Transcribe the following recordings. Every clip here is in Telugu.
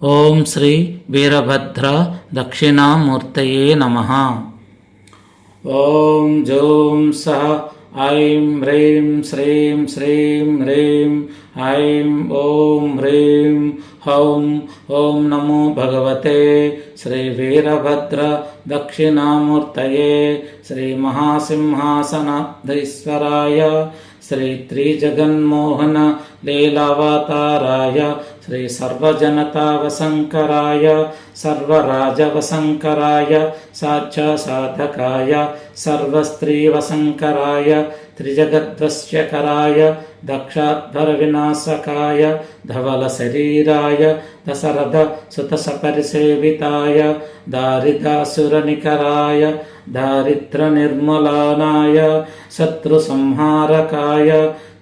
ఓం శ్రీ వీరభద్ర దక్షిణామూర్తయే నమః. ఓం జోం సహ ఐం హ్రీం శ్రీం శ్రీం హ్రీం ఐం ఓం హ్రీం హౌం ఓం నమో భగవతే శ్రీ వీరభద్ర దక్షిణామూర్తయే శ్రీ మహాసింహాసనాధీశ్వరాయ శ్రీ త్రిజగన్మోహన లీలావతారాయ శ్రీ సర్వజనతావశంకరాయ సర్వరాజవశంకరాయ సాధ్యసాధకాయ సర్వస్త్రీవశంకరాయ త్రిజగద్వశ్యకరాయ దక్షాధ్వర వినాశకాయ ధవల శరీరాయ దశరథ సుతసపరిసేవితాయ దారిదాసురనికరాయ దారిద్ర నిర్మూలనాయ శత్రు సంహారకాయ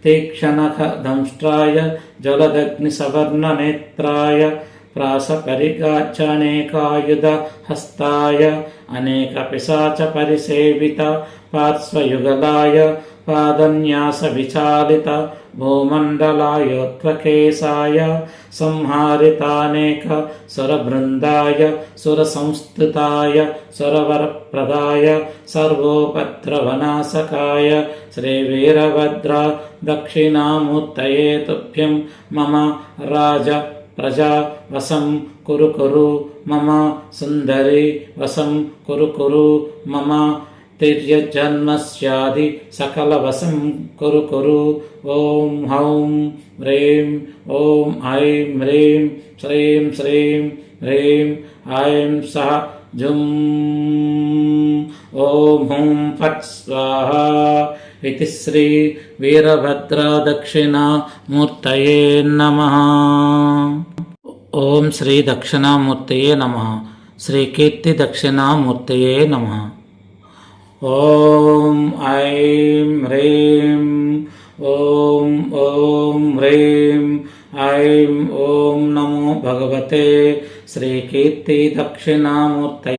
తీక్షణఖ దంష్ట్రాయ జలదగ్ని సవర్ణ నేత్రాయ ప్రాసపరిగాచనేకాయుధ హస్తాయ అనేక పిశాచ పరిసేవిత పార్శ్వయుగలాయ పాదన్యాస విచాలిత భూమండలాయోత్వకేశాయ సంహారితానేక సురబృందాయ సురసంస్థితాయ సురవరప్రదాయ సర్వోపద్రవనాశకాయ శ్రీ వీరభద్ర దక్షిణామూర్తయే తుభ్యం మమ రాజ ప్రజా వశం కురు కురు మమ సుందరి వశం కురు కురు మమ తిర్యజన్మస్యాది సకల వశం కురు కురు. ఓం హౌం హ్రీం ఓం ఐం హ్రీం శ్రీం శ్రీం హ్రీం ఐం సహ జుం ఓం హుం ఫట్ స్వాహా ఇతి శ్రీ వీరభద్ర దక్షిణామూర్తయే నమః. ఓం శ్రీ దక్షిణామూర్తయే నమః. శ్రీ కీర్తి దక్షిణామూర్తయే నమః. ఓం ఐం హ్రీం ఓం ఓం హ్రీం ఐం ఓం నమో భగవతే శ్రీ కీర్తి దక్షిణామూర్తయే